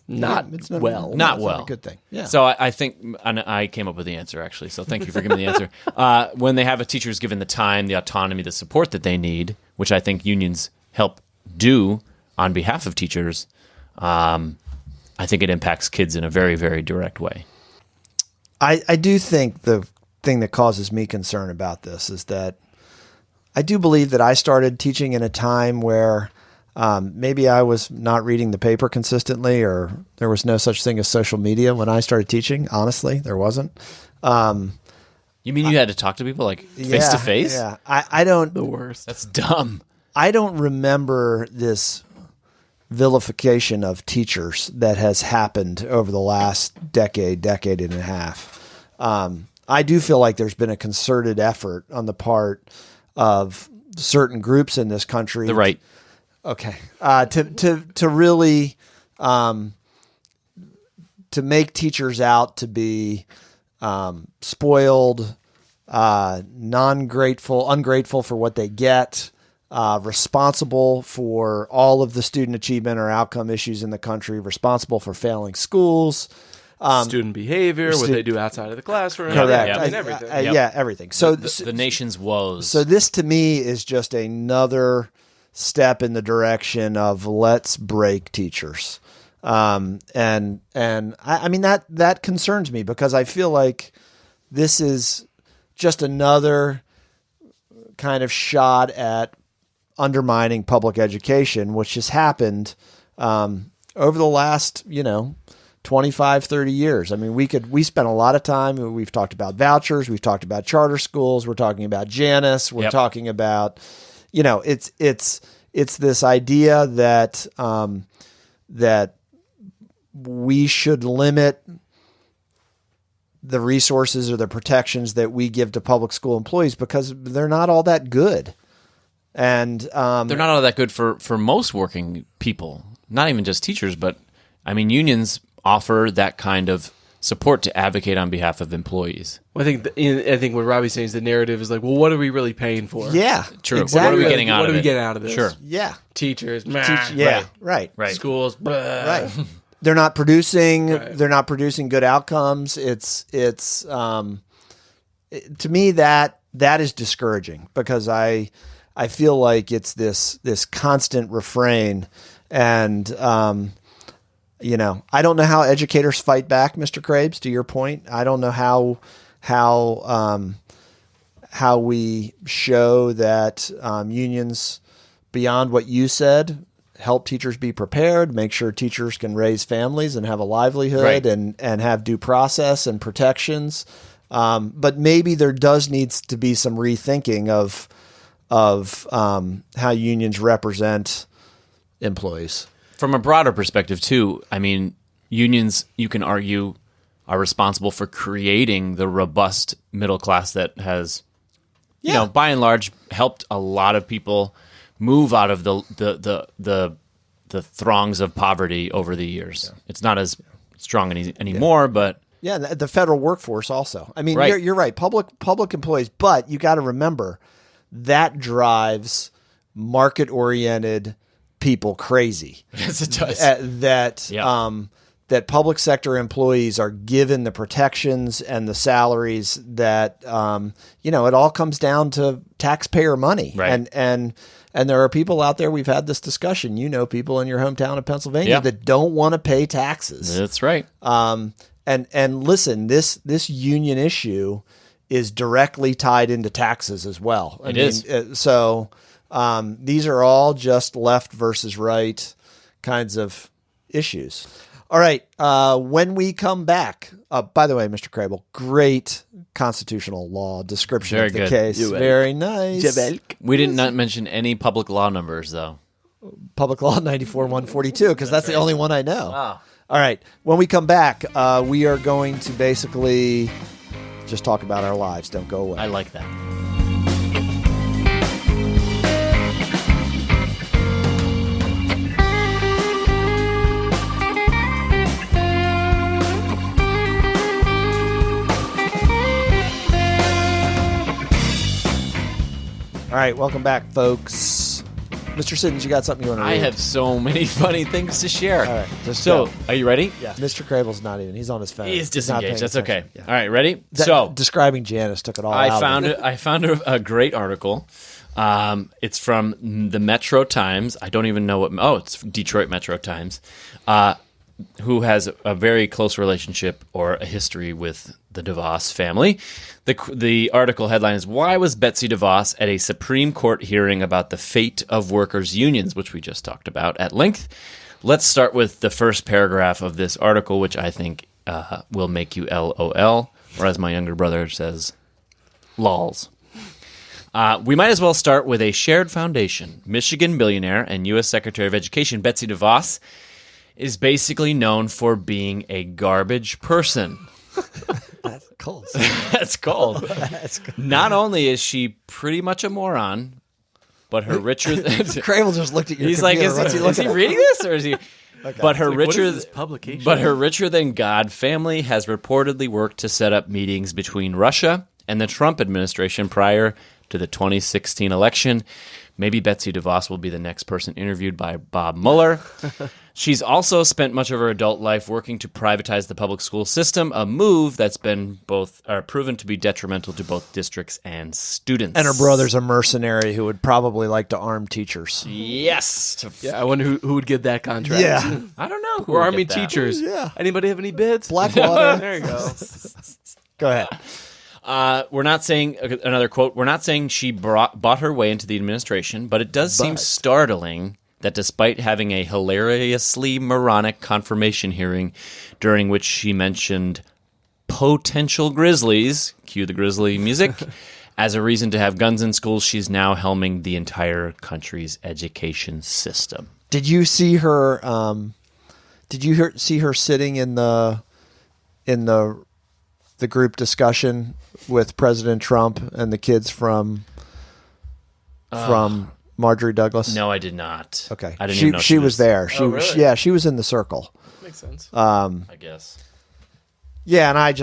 Not well. Not That's well. Not a good thing. Yeah. So I think, and I came up with the answer, actually, so thank you for giving me the answer. When they have a teacher who's given the time, the autonomy, the support that they need, which I think unions help do on behalf of teachers, I think it impacts kids in a very, very direct way. I do think the thing that causes me concern about this is that I do believe that I started teaching in a time where maybe I was not reading the paper consistently, or there was no such thing as social media when I started teaching. Honestly, there wasn't. You mean you had to talk to people like face to face? Yeah. I don't. The worst. That's dumb. I don't remember this vilification of teachers that has happened over the last decade and a half. I do feel like there's been a concerted effort on the part of certain groups in this country. The right. Okay. To really to make teachers out to be spoiled, ungrateful for what they get, responsible for all of the student achievement or outcome issues in the country, responsible for failing schools. Student behavior, what they do outside of the classroom. Correct. Yeah, I mean, everything. Yeah, everything. So the nation's woes. So this to me is just another step in the direction of let's break teachers. And I mean, that concerns me because I feel like this is just another kind of shot at undermining public education, which has happened over the last, 25, 30 years. I mean, we spent a lot of time. We've talked about vouchers. We've talked about charter schools. We're talking about Janus. We're talking about, it's this idea that, that we should limit the resources or the protections that we give to public school employees because they're not all that good. And they're not all that good for most working people, not even just teachers, but I mean, unions offer that kind of support to advocate on behalf of employees. Well, I think what Robbie's saying is the narrative is like, well, what are we really paying for? Yeah, true. Exactly. What are we getting out of it? What are we getting out of this? Sure. Yeah. Teachers. Right. Schools. Right. They're not producing. Right. They're not producing good outcomes. It's to me that is discouraging because I feel like it's this constant refrain, and I don't know how educators fight back, Mr. Krabs. To your point, I don't know how we show that unions, beyond what you said, help teachers be prepared, make sure teachers can raise families and have a livelihood, right, and have due process and protections. But maybe there does needs to be some rethinking of how unions represent employees. From a broader perspective, too, I mean, unions, you can argue, are responsible for creating the robust middle class that has, by and large, helped a lot of people move out of the throngs of poverty over the years. Yeah. It's not as strong anymore, but the federal workforce also. I mean, right. You're right. Public employees, but you got to remember that drives market-oriented people crazy. Yes, it does. That public sector employees are given the protections and the salaries that it all comes down to taxpayer money. Right. And there are people out there, we've had this discussion, people in your hometown of Pennsylvania that don't want to pay taxes. That's right. And listen, this union issue is directly tied into taxes as well. It is. So these are all just left versus right kinds of issues. All right. When we come back, by the way, Mr. Crable, great constitutional law description Very of the good. case. Very nice. We did not mention any public law numbers, though. Public Law 94-142, because that's the only one I know. Wow. All right. When we come back, we are going to basically just talk about our lives. Don't go away. I like that. All right. Welcome back, folks. Mr. Siddons, you got something you want to read? I have so many funny things to share. All right. Just So, go. are you ready? Yeah. Mr. Crable's not even. He's on his phone. He is He's not disengaged. paying That's okay. attention. Yeah. All right, ready? That- describing Janus took it all out. I found a great article. It's from the Metro Times. I don't even know what. Oh, it's Detroit Metro Times. Who has a very close relationship or a history with the DeVos family. The article headline is, "Why was Betsy Devos at a Supreme Court hearing about the fate of workers' unions?" which we just talked about at length. Let's start with the first paragraph of this article, which I think will make you LOL, or as my younger brother says, lols. We might as well start with a shared foundation. Michigan billionaire and U.S. Secretary of Education Betsy Devos is basically known for being a garbage person. That's cold. That's cold. Not only is she pretty much a moron, but her richer... Crable just looked at your He's like, computer. is he reading this? Or is he... Okay. But her What richer... is this publication? But her richer-than-God family has reportedly worked to set up meetings between Russia and the Trump administration prior to the 2016 election. Maybe Betsy DeVos will be the next person interviewed by Bob Mueller. She's also spent much of her adult life working to privatize the public school system, a move that's been proven to be detrimental to both districts and students. And her brother's a mercenary who would probably like to arm teachers. Yes. Yeah, I wonder who would get that contract. Yeah. I don't know. We're Army teachers. Yeah. Anybody have any bids? Blackwater. There you go. Go ahead. We're not saying, another quote, we're not saying she bought her way into the administration, but it does seem startling that despite having a hilariously moronic confirmation hearing during which she mentioned potential grizzlies, cue the grizzly music, as a reason to have guns in schools, she's now helming the entire country's education system. Did you see her? See her sitting in the group discussion with President Trump and the kids from Marjorie Douglas? No, I did not. Okay. I didn't even know she was there. really? She was in the circle. Makes sense. I guess. Yeah, and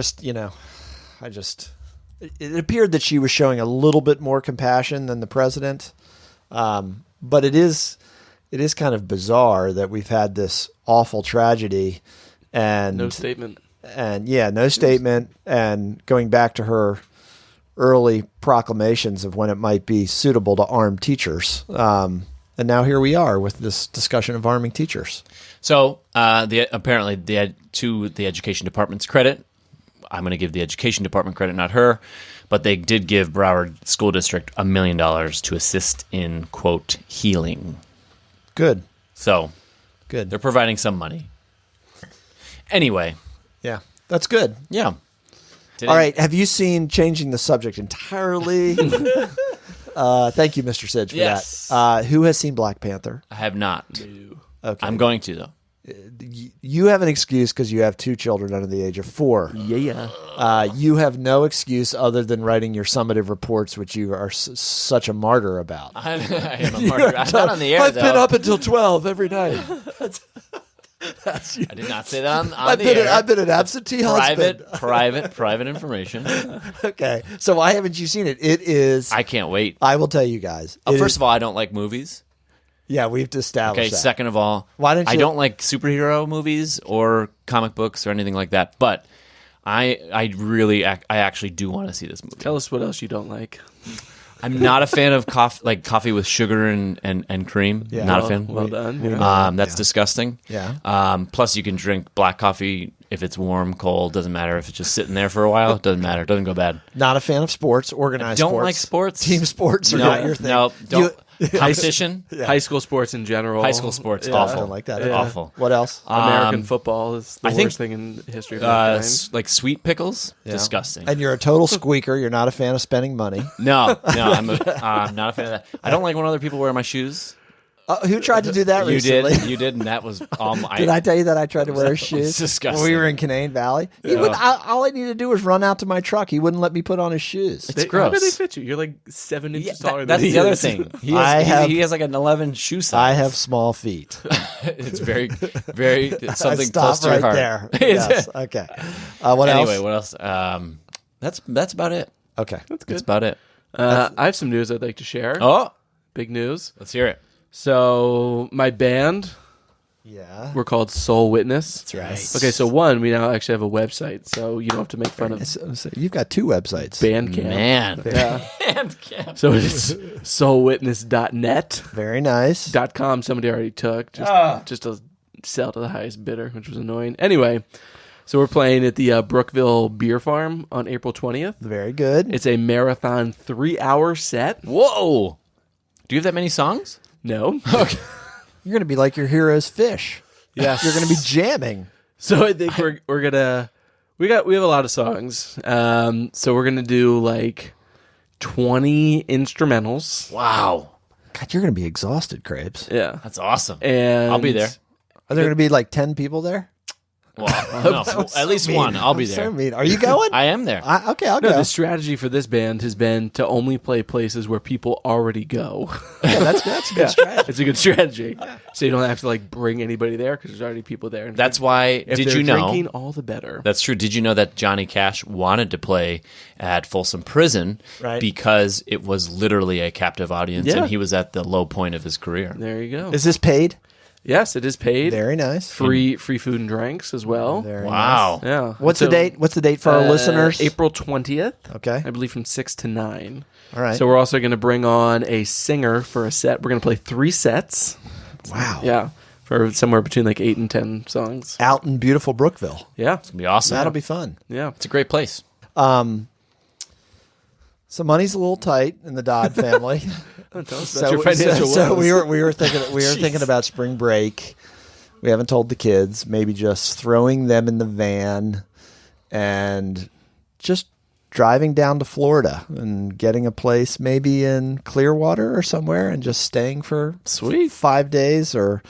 it appeared that she was showing a little bit more compassion than the president. But it is kind of bizarre that we've had this awful tragedy and No statement. And no statement, and going back to her early proclamations of when it might be suitable to arm teachers. And now here we are with this discussion of arming teachers. So apparently, to the education department's credit, I'm going to give the education department credit, not her, but they did give Broward School District $1 million to assist in, quote, healing. Good. So Good. they're providing some money. Anyway. Yeah, that's good. Yeah. All right. Have you seen, changing the subject entirely? Thank you, Mr. Sidge, for that. Who has seen Black Panther? I have not. Okay. I'm going to, though. You have an excuse because you have 2 children under the age of 4. Yeah. You have no excuse other than writing your summative reports, which you are such a martyr about. I am a martyr. I'm not on the air, I've though. been up until 12 every night. I did not say that on the air. I've been an absentee husband. Private information. Okay. So why haven't you seen it? It is... I can't wait. I will tell you guys. First of all, I don't like movies. Yeah, we've established Okay, that. second of all, Why don't I you- don't like superhero movies or comic books or anything like that, but I actually do want to see this movie. Tell us what else you don't like. I'm not a fan of coffee with sugar and cream. Yeah. Not a fan. Well done. Yeah. That's disgusting. Yeah. Plus, you can drink black coffee if it's warm, cold. Doesn't matter if it's just sitting there for a while. It doesn't matter. It doesn't go bad. Not a fan of sports, organized Don't sports. like sports. Team sports are not your thing. No, don't. competition. High school sports in general. High school sports, I awful. don't like that. Yeah. Awful. What else? American football is the I think, worst thing in the history of mankind. like sweet pickles, Yeah. disgusting. And you're a total squeaker. You're not a fan of spending money. No, I'm not a fan of that. I don't like when other people wear my shoes. Who tried to do that recently? You did, and that was Did I tell you that I tried to wear his shoes? It's disgusting. When we were in Canaan Valley. He would, all I needed to do was run out to my truck. He wouldn't let me put on his shoes. It's How gross. do they fit you? You're like 7 inches taller than That's he the other is. thing. He has like an 11 shoe size. I have small feet. It's very, very something Stop close to your right heart. there. Yes. Okay. What Anyway, else? what else? That's about it. Okay. That's about it. I have some news I'd like to share. Oh, Big news. let's hear it. So my band, Yeah. we're called Soul Witness. That's right. Okay, so one, we now actually have a website, so you don't have to make fun of So you've got 2 websites. Bandcamp. Man. Yeah. So it's soulwitness.net. Very nice. .com somebody already took just to sell to the highest bidder, which was annoying. Anyway, so we're playing at the Brookville Beer Farm on April 20th. Very good. It's a marathon 3-hour set. Whoa. Do you have that many songs? No. Okay. You're going to be like your hero's fish. Yes. You're going to be jamming. So I think we're gonna we have a lot of songs. So we're gonna do like 20 instrumentals. Wow. God, you're going to be exhausted, Crabes. Yeah. That's awesome. And I'll be there. Are there going to be like 10 people there? Well, no, at least one. I'll be there. So mean. Are you going? I am there. Okay, I'll No, go. the strategy for this band has been to only play places where people already go. Yeah, that's a good strategy. It's a good strategy. So you don't have to like bring anybody there because there's already people there. And That's why. if Did they're you know? drinking, all the better. That's true. Did you know that Johnny Cash wanted to play at Folsom Prison Right. because it was literally a captive audience Yeah. and he was at the low point of his career? There you go. Is this paid? Yes, it is paid. Very nice. Free food and drinks as well. Very Wow. Yeah. What's So, the date? What's the date for our listeners? April 20th. Okay. I believe from 6 to 9. All right. So we're also going to bring on a singer for a set. We're going to play 3 sets. Wow. Yeah. For somewhere between like 8 and 10 songs. Out in beautiful Brookville. Yeah. It's going to be awesome. That'll be fun. Yeah. It's a great place. So money's a little tight in the Dodd family. Tell us about your financial so woes. we were thinking about spring break. We haven't told the kids. Maybe just throwing them in the van and just driving down to Florida and getting a place maybe in Clearwater or somewhere and just staying for Sweet. 5 days or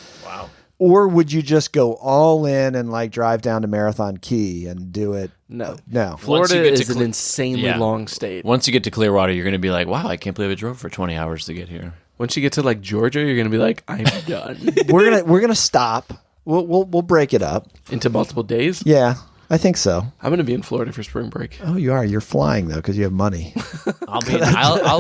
would you just go all in and like drive down to Marathon Key and do it? No. No. Florida you get to is an insanely Yeah. long state. Once you get to Clearwater, you're going to be like, wow, I can't believe I drove for 20 hours to get here. Once you get to like Georgia, you're going to be like, I'm done. We're gonna stop. We'll break it up. Into multiple days. Yeah, I think so. I'm going to be in Florida for spring break. Oh, you are. You're flying though because you have money. I'll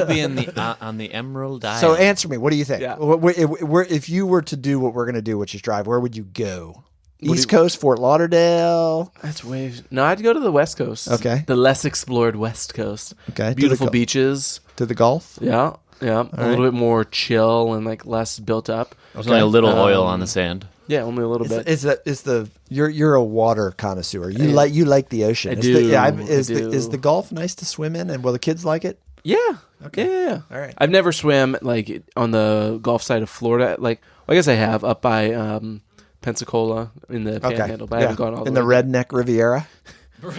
be in the on the Emerald Isle. So answer me. What do you think? Yeah. If you were to do what we're going to do, which is drive, where would you go? East Coast, Fort Lauderdale. That's way. No, I'd go to the West Coast. Okay. The less explored West Coast. Okay. Beautiful to the, beaches. to the Gulf. Yeah. Yeah. A little bit more chill and like less built up. There's only a little oil on the sand. Yeah, only a little bit. You're a water connoisseur. You like the ocean. I do. Is do. the Gulf nice to swim in, and will the kids like it? Yeah. Okay. Yeah. All right. I've never swam like on the Gulf side of Florida. Like, well, I guess I have up by Pensacola in the Panhandle, but I haven't gone all in the the way. Redneck Riviera. Here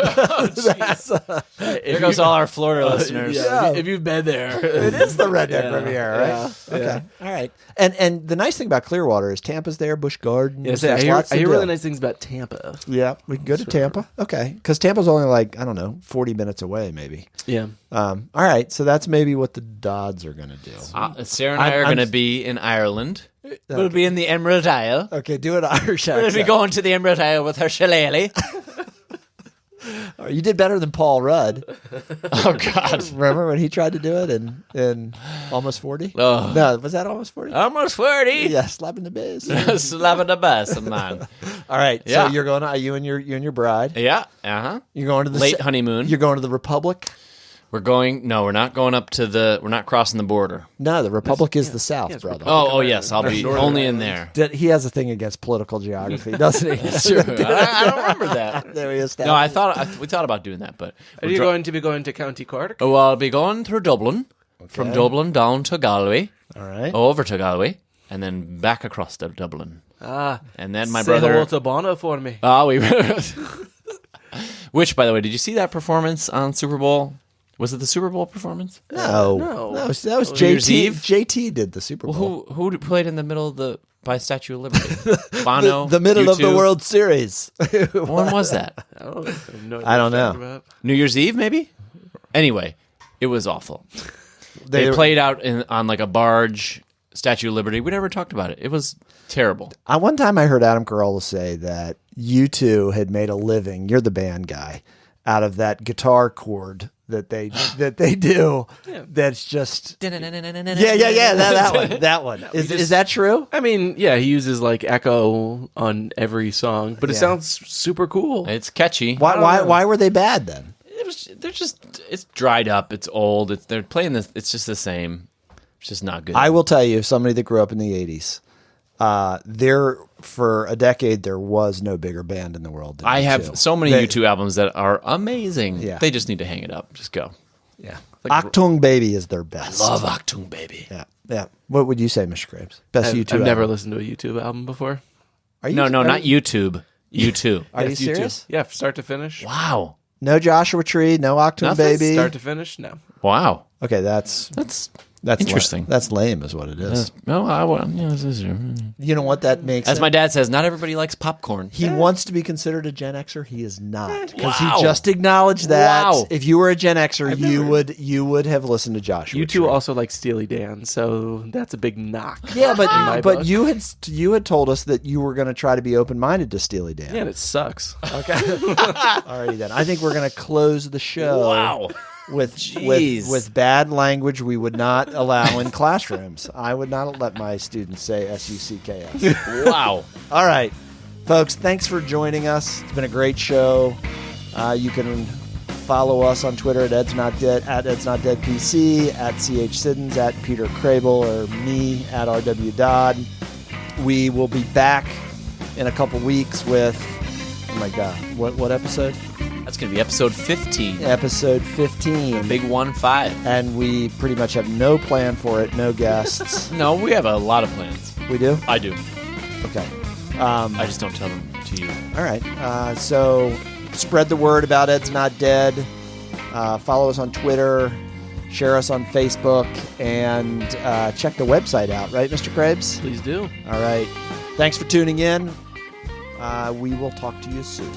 goes all our Florida listeners. Yeah, if you've been there, It is the Redneck Riviera, right? Yeah. Okay. All right. And the nice thing about Clearwater is Tampa's there, Busch Gardens. Yes, there's lots I to hear do. really nice things about Tampa. Yeah, we can go to Tampa. Okay, because Tampa's only like 40 minutes away, maybe. Yeah. All right, so that's maybe what the Dodds are going to do. Sarah and I are going to be in Ireland. We'll be in the Emerald Isle. Okay, do an Irish We'll be accent. going to the Emerald Isle with her shillelagh. You did better than Paul Rudd. Oh, God. Remember when he tried to do it in Almost 40? Oh. No, was that Almost 40? Almost 40. Yeah, slapping the biz. Slapping the bus, man. All right, Yeah. so you're going to you and your bride. Yeah. Uh-huh. You're going to the Late honeymoon. You're going to the Republic. We're not going up to we're not crossing the border. No, the Republic is the South, it's brother. Oh, yes. I'll be Northern only in Ireland. there. He has a thing against political geography, doesn't he? Sure. I don't remember that. There he is. No, we thought about doing that, but Are you going to be going to County Cork? Oh, I'll be going through Dublin. From Dublin down to Galway, All right. over to Galway, and then back across to Dublin. And then my Say brother. hello to Bono for me. Oh, which, by the way, did you see that performance on Super Bowl? Was it the Super Bowl performance? No. No. That was New Year's JT. Eve? JT did the Super Bowl. Well, who played in the middle of by Statue of Liberty? Bono. The middle of the U2? World Series. When was that? I don't know. I don't know. New Year's Eve, maybe. Anyway, it was awful. They played out on like a barge, Statue of Liberty. We never talked about it. It was terrible. One time I heard Adam Carolla say that U2 had made a living. You're the band guy. Out of that guitar chord that they do. Yeah. That's just that one. Is that true? I mean, yeah, he uses like echo on every song, but it sounds super cool. It's catchy. Why were they bad then? It's dried up. It's old. They're playing this. It's just the same. It's just not good. I will tell you, somebody that grew up in the 80s, for a decade, there was no bigger band in the world than I U2. have so many U2 albums that are amazing. Yeah. They just need to hang it up. Just go. Yeah. Achtung Baby is their best. I love Achtung Baby. Yeah. Yeah. What would you say, Mr. Graves? Best U2 I've never album. listened to a YouTube album before. Are you, No, not YouTube. U2. Are you Yes, YouTube. serious? Yeah, start to finish. Wow. No Joshua Tree, no Achtung Nothing? Baby. Start to finish? No. Wow. Okay, that's interesting. That's lame is what it is. You know what that makes As it? my dad says, not everybody likes popcorn. He wants to be considered a Gen Xer. He is not, because Wow. he just acknowledged that. Wow. If you were a Gen Xer, you would have listened to Joshua. You two Tree. also like Steely Dan, so that's a big knock. Yeah, in my but book. you had told us that you were going to try to be open minded to Steely Dan. Yeah, and it sucks. Okay. Alrighty then. I think we're going to close the show. Wow. With bad language we would not allow in classrooms. I would not let my students say SUCKS. Wow. All right, folks, thanks for joining us. It's been a great show. You can follow us on Twitter at Ed's Not Dead, at Ed's Not Dead PC, at CH Siddons, at Peter Crable, or me at RW Dodd. We will be back in a couple weeks with, oh my God, what episode? That's going to be episode 15. Episode 15. Big 1-5. And we pretty much have no plan for it, no guests. No, we have a lot of plans. We do? I do. Okay. I just don't tell them to you. All right. So spread the word about Ed's Not Dead. Follow us on Twitter. Share us on Facebook. And check the website out, right, Mr. Krebs? Please do. All right. Thanks for tuning in. We will talk to you soon.